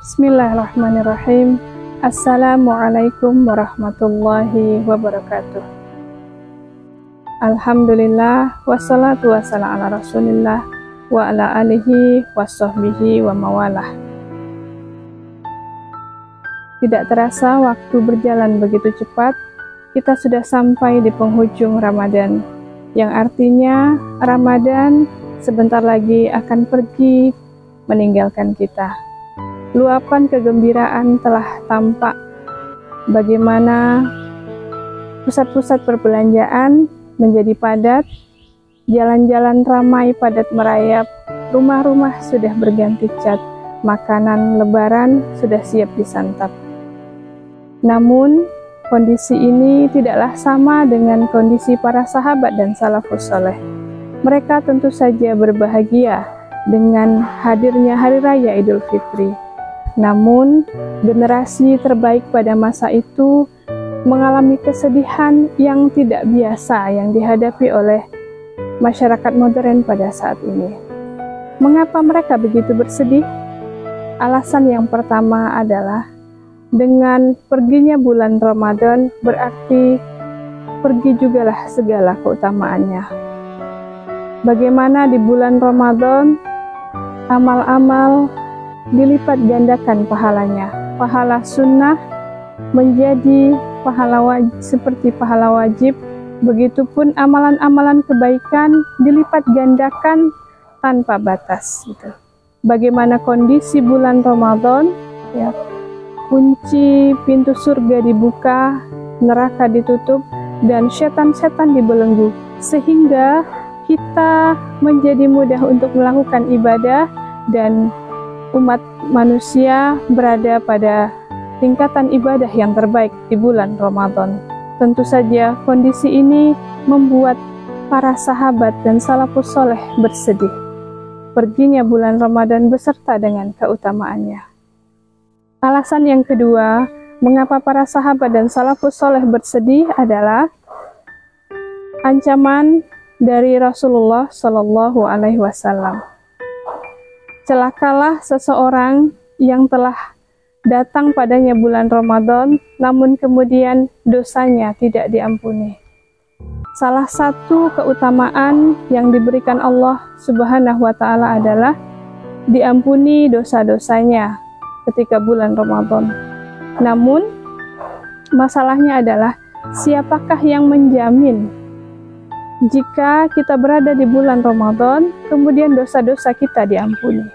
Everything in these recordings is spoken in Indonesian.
Bismillahirrahmanirrahim. Assalamualaikum warahmatullahi wabarakatuh. Alhamdulillah, wassalatu wassalamu ala rasulillah wa ala alihi wa sahbihi wa mawalah. Tidak terasa waktu berjalan begitu cepat, kita sudah sampai di penghujung Ramadan, yang artinya Ramadan sebentar lagi akan pergi meninggalkan kita. Luapan kegembiraan telah tampak, bagaimana pusat-pusat perbelanjaan menjadi padat, jalan-jalan ramai padat merayap, rumah-rumah sudah berganti cat, makanan lebaran sudah siap disantap. Namun, kondisi ini tidaklah sama dengan kondisi para sahabat dan salafus saleh. Mereka tentu saja berbahagia dengan hadirnya Hari Raya Idul Fitri. Namun, generasi terbaik pada masa itu mengalami kesedihan yang tidak biasa yang dihadapi oleh masyarakat modern pada saat ini. Mengapa mereka begitu bersedih? Alasan yang pertama adalah dengan perginya bulan Ramadan berarti pergi jugalah segala keutamaannya. Bagaimana di bulan Ramadan amal-amal dilipat gandakan pahalanya. Pahala sunnah menjadi pahala seperti pahala wajib, begitupun amalan-amalan kebaikan dilipat gandakan tanpa batas. Gitu. Bagaimana kondisi bulan Ramadan? Ya, kunci pintu surga dibuka, neraka ditutup, dan setan-setan dibelenggu, sehingga kita menjadi mudah untuk melakukan ibadah dan umat manusia berada pada tingkatan ibadah yang terbaik di bulan Ramadan. Tentu saja kondisi ini membuat para sahabat dan salafus soleh bersedih. Perginya bulan Ramadan beserta dengan keutamaannya. Alasan yang kedua, mengapa para sahabat dan salafus soleh bersedih adalah ancaman dari Rasulullah Shallallahu Alaihi Wasallam. Celakalah seseorang yang telah datang padanya bulan Ramadan, namun kemudian dosanya tidak diampuni. Salah satu keutamaan yang diberikan Allah Subhanahu wa Ta'ala adalah diampuni dosa-dosanya ketika bulan Ramadan. Namun, masalahnya adalah siapakah yang menjamin jika kita berada di bulan Ramadan, kemudian dosa-dosa kita diampuni?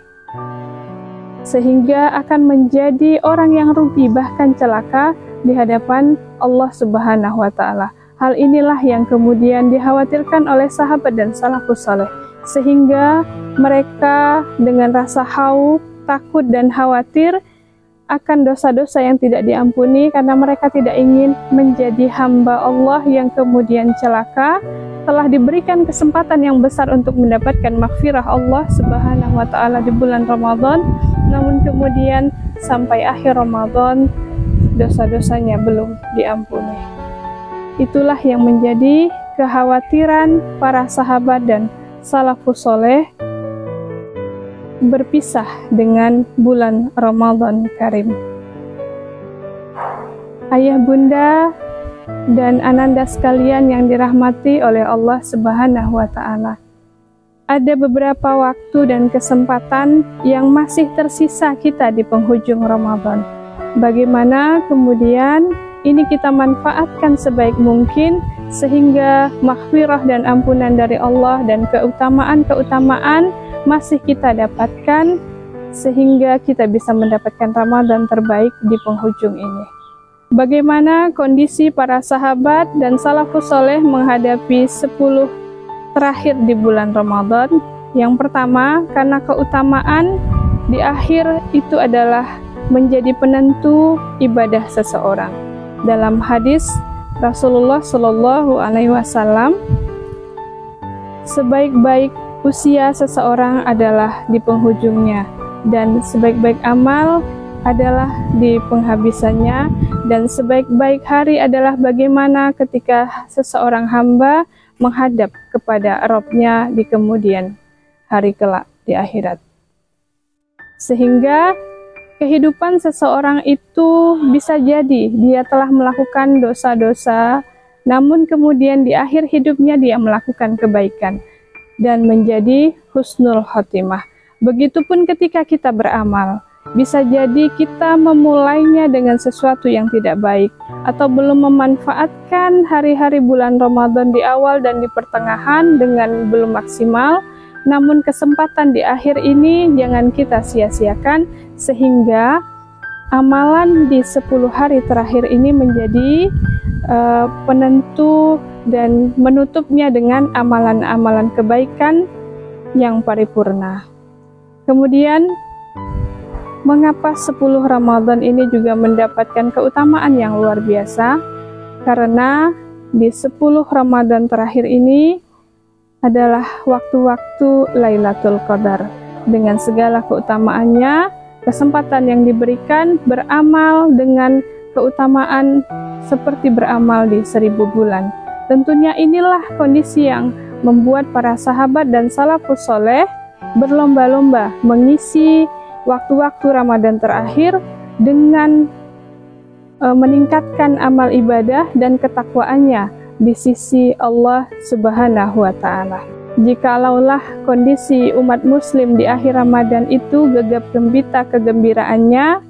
Sehingga akan menjadi orang yang rugi, bahkan celaka di hadapan Allah Subhanahu wa Ta'ala. Hal inilah yang kemudian dikhawatirkan oleh sahabat dan salafus saleh, sehingga mereka dengan rasa khauf, takut dan khawatir akan dosa-dosa yang tidak diampuni, karena mereka tidak ingin menjadi hamba Allah yang kemudian celaka. Telah diberikan kesempatan yang besar untuk mendapatkan maghfirah Allah Subhanahu wa Ta'ala di bulan Ramadan, namun kemudian sampai akhir Ramadan dosa-dosanya belum diampuni. Itulah yang menjadi kekhawatiran para sahabat dan salafus soleh berpisah dengan bulan Ramadan Karim. Ayah bunda dan ananda sekalian yang dirahmati oleh Allah Subhanahu wa Ta'ala, ada beberapa waktu dan kesempatan yang masih tersisa kita di penghujung Ramadan. Bagaimana kemudian ini kita manfaatkan sebaik mungkin sehingga maghfirah dan ampunan dari Allah dan keutamaan-keutamaan masih kita dapatkan, sehingga kita bisa mendapatkan Ramadan terbaik di penghujung ini. Bagaimana kondisi para sahabat dan salafus soleh menghadapi 10 terakhir di bulan Ramadan? Yang pertama, karena keutamaan di akhir itu adalah menjadi penentu ibadah seseorang. Dalam hadis Rasulullah Shallallahu Alaihi Wasallam, sebaik-baik usia seseorang adalah di penghujungnya, dan sebaik-baik amal adalah di penghabisannya, dan sebaik-baik hari adalah bagaimana ketika seseorang hamba menghadap kepada Rabb-Nya di kemudian hari kelak di akhirat. Sehingga kehidupan seseorang itu bisa jadi dia telah melakukan dosa-dosa, namun kemudian di akhir hidupnya dia melakukan kebaikan dan menjadi husnul khotimah. Begitupun ketika kita beramal, bisa jadi kita memulainya dengan sesuatu yang tidak baik, atau belum memanfaatkan hari-hari bulan Ramadan di awal dan di pertengahan dengan belum maksimal. Namun kesempatan di akhir ini jangan kita sia-siakan, sehingga amalan di 10 hari terakhir ini menjadi penentu dan menutupnya dengan amalan-amalan kebaikan yang paripurna. Kemudian, mengapa 10 Ramadan ini juga mendapatkan keutamaan yang luar biasa? Karena di 10 Ramadan terakhir ini adalah waktu-waktu Lailatul Qadar. Dengan segala keutamaannya, kesempatan yang diberikan beramal dengan keutamaan seperti beramal di 1000 bulan. Tentunya inilah kondisi yang membuat para sahabat dan salafus soleh berlomba-lomba mengisi waktu-waktu Ramadan terakhir dengan meningkatkan amal ibadah dan ketakwaannya di sisi Allah Subhanahu wa Ta'ala. Jikalaulah kondisi umat Muslim di akhir Ramadan itu gegap gempita kegembiraannya,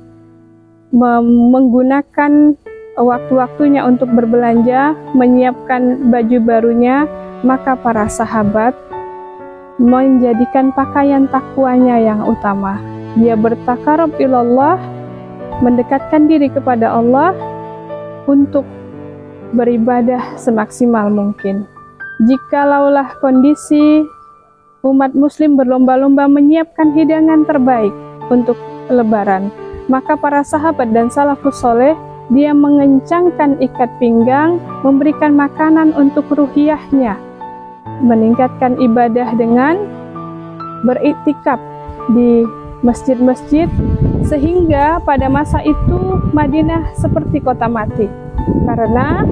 menggunakan waktu-waktunya untuk berbelanja, menyiapkan baju barunya, maka para sahabat menjadikan pakaian takwanya yang utama. Dia bertakarub ilallah, mendekatkan diri kepada Allah untuk beribadah semaksimal mungkin. Jikalaulah kondisi umat Muslim berlomba-lomba menyiapkan hidangan terbaik untuk Lebaran, maka para sahabat dan salafus soleh dia mengencangkan ikat pinggang, memberikan makanan untuk ruhiyahnya, meningkatkan ibadah dengan beriktikaf di masjid-masjid, sehingga pada masa itu Madinah seperti kota mati. Karena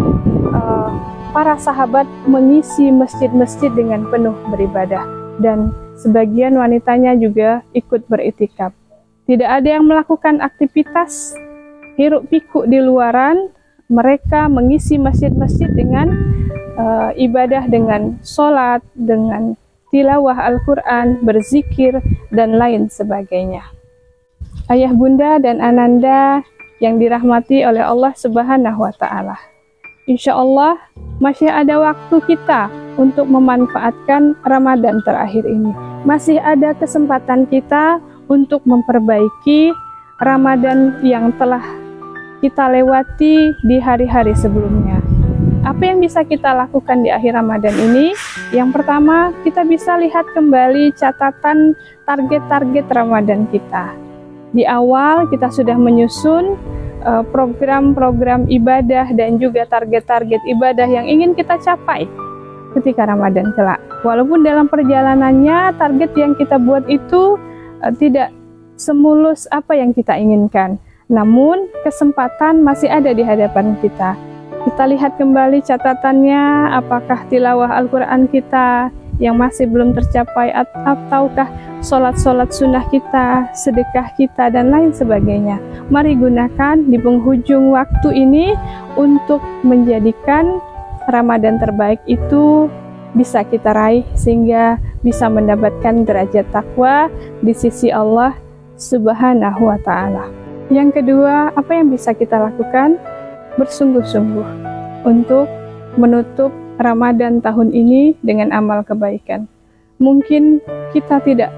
para sahabat mengisi masjid-masjid dengan penuh beribadah, dan sebagian wanitanya juga ikut beriktikaf. Tidak ada yang melakukan aktivitas hiruk pikuk di luaran, mereka mengisi masjid-masjid dengan ibadah, dengan sholat, dengan tilawah Al-Quran, berzikir, dan lain sebagainya. Ayah, bunda, dan ananda yang dirahmati oleh Allah Subhanahu wa Ta'ala, insya Allah masih ada waktu kita untuk memanfaatkan Ramadan terakhir ini. Masih ada kesempatan kita untuk memperbaiki Ramadan yang telah kita lewati di hari-hari sebelumnya. Apa yang bisa kita lakukan di akhir Ramadan ini? Yang pertama, kita bisa lihat kembali catatan target-target Ramadan kita. Di awal kita sudah menyusun program-program ibadah dan juga target-target ibadah yang ingin kita capai ketika Ramadan kelak. Walaupun dalam perjalanannya target yang kita buat itu tidak semulus apa yang kita inginkan, namun kesempatan masih ada di hadapan kita. Kita lihat kembali catatannya, apakah tilawah Al-Quran kita yang masih belum tercapai, ataukah sholat-sholat sunnah kita, sedekah kita, dan lain sebagainya. Mari gunakan di penghujung waktu ini untuk menjadikan Ramadan terbaik itu bisa kita raih, sehingga bisa mendapatkan derajat takwa di sisi Allah Subhanahu wa Ta'ala. Yang kedua, apa yang bisa kita lakukan? Bersungguh-sungguh untuk menutup Ramadan tahun ini dengan amal kebaikan. Mungkin kita tidak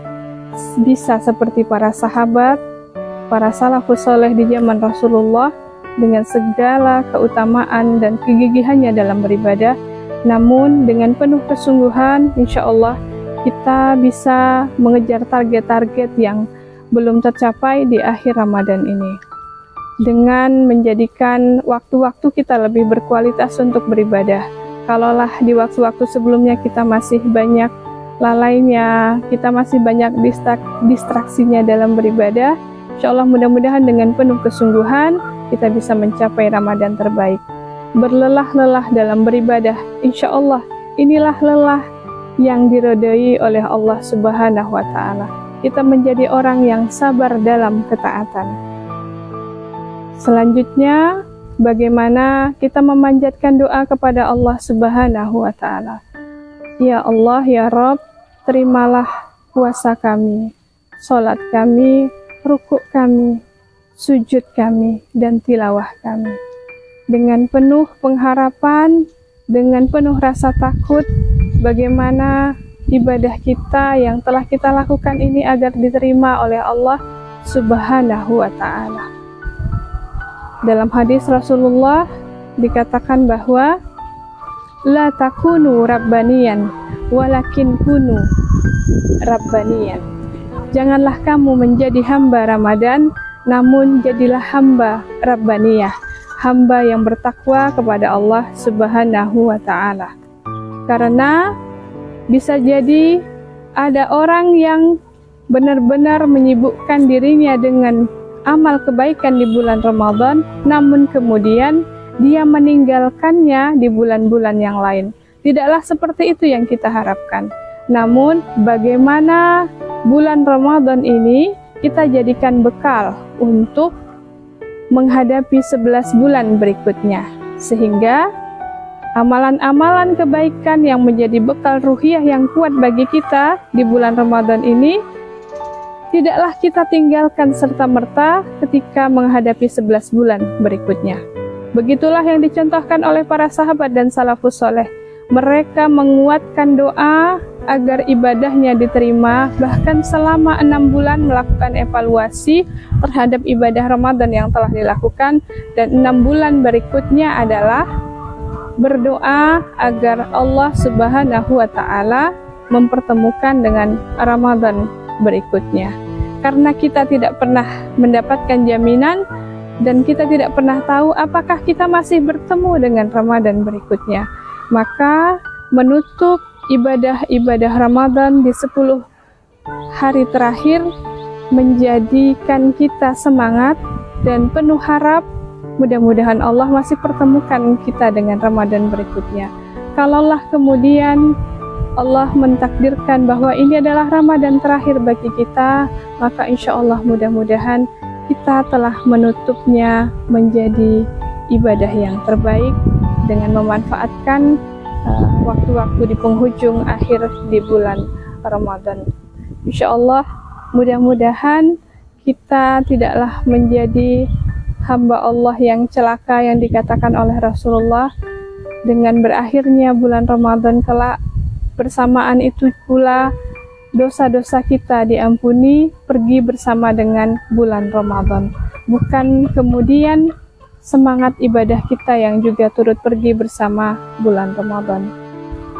bisa seperti para sahabat, para salafus soleh di zaman Rasulullah dengan segala keutamaan dan kegigihannya dalam beribadah, namun dengan penuh kesungguhan, insya Allah kita bisa mengejar target-target yang belum tercapai di akhir Ramadan ini. Dengan menjadikan waktu-waktu kita lebih berkualitas untuk beribadah. Kalaulah di waktu-waktu sebelumnya kita masih banyak lalainya, kita masih banyak distraksinya dalam beribadah, insya Allah mudah-mudahan dengan penuh kesungguhan kita bisa mencapai Ramadan terbaik. Berlelah-lelah dalam beribadah, insya Allah inilah lelah yang diridhoi oleh Allah Subhanahu wa Ta'ala. Kita menjadi orang yang sabar dalam ketaatan. Selanjutnya, bagaimana kita memanjatkan doa kepada Allah Subhanahu wa Ta'ala. Ya Allah, ya Rabb, terimalah puasa kami, sholat kami, rukuk kami, sujud kami, dan tilawah kami. Dengan penuh pengharapan, dengan penuh rasa takut, bagaimana ibadah kita yang telah kita lakukan ini agar diterima oleh Allah Subhanahu wa Ta'ala. Dalam hadis Rasulullah dikatakan bahwa la takunu rabbaniyan walakin kunu rabbaniyan. Janganlah kamu menjadi hamba Ramadan, namun jadilah hamba Rabbaniyah, hamba yang bertakwa kepada Allah Subhanahu wa Ta'ala. Karena bisa jadi ada orang yang benar-benar menyibukkan dirinya dengan amal kebaikan di bulan Ramadan, namun kemudian dia meninggalkannya di bulan-bulan yang lain. Tidaklah seperti itu yang kita harapkan. Namun, bagaimana bulan Ramadan ini kita jadikan bekal untuk menghadapi 11 bulan berikutnya, sehingga amalan-amalan kebaikan yang menjadi bekal ruhiyah yang kuat bagi kita di bulan Ramadan ini tidaklah kita tinggalkan serta-merta ketika menghadapi 11 bulan berikutnya. Begitulah yang dicontohkan oleh para sahabat dan salafus soleh. Mereka menguatkan doa agar ibadahnya diterima, bahkan selama 6 bulan melakukan evaluasi terhadap ibadah Ramadan yang telah dilakukan, dan 6 bulan berikutnya adalah berdoa agar Allah Subhanahu wa Ta'ala mempertemukan dengan Ramadan berikutnya. Karena kita tidak pernah mendapatkan jaminan dan kita tidak pernah tahu apakah kita masih bertemu dengan Ramadan berikutnya, maka menutup ibadah-ibadah Ramadan di 10 hari terakhir menjadikan kita semangat dan penuh harap. Mudah-mudahan Allah masih pertemukan kita dengan Ramadan berikutnya. Kalaulah kemudian Allah mentakdirkan bahwa ini adalah Ramadan terakhir bagi kita, maka insya Allah mudah-mudahan kita telah menutupnya menjadi ibadah yang terbaik dengan memanfaatkan waktu-waktu di penghujung akhir di bulan Ramadan. Insya Allah mudah-mudahan kita tidaklah menjadi hamba Allah yang celaka yang dikatakan oleh Rasulullah. Dengan berakhirnya bulan Ramadan kelak, bersamaan itu pula dosa-dosa kita diampuni, pergi bersama dengan bulan Ramadan. Bukan kemudian semangat ibadah kita yang juga turut pergi bersama bulan Ramadan.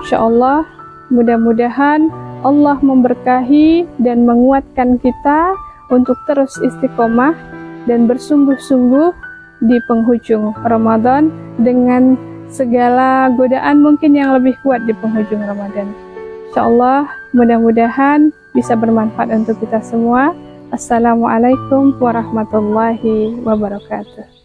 Insya Allah, mudah-mudahan Allah memberkahi dan menguatkan kita untuk terus istiqomah dan bersungguh-sungguh di penghujung Ramadan dengan segala godaan mungkin yang lebih kuat di penghujung Ramadan. Insya Allah, mudah-mudahan bisa bermanfaat untuk kita semua. Assalamualaikum warahmatullahi wabarakatuh.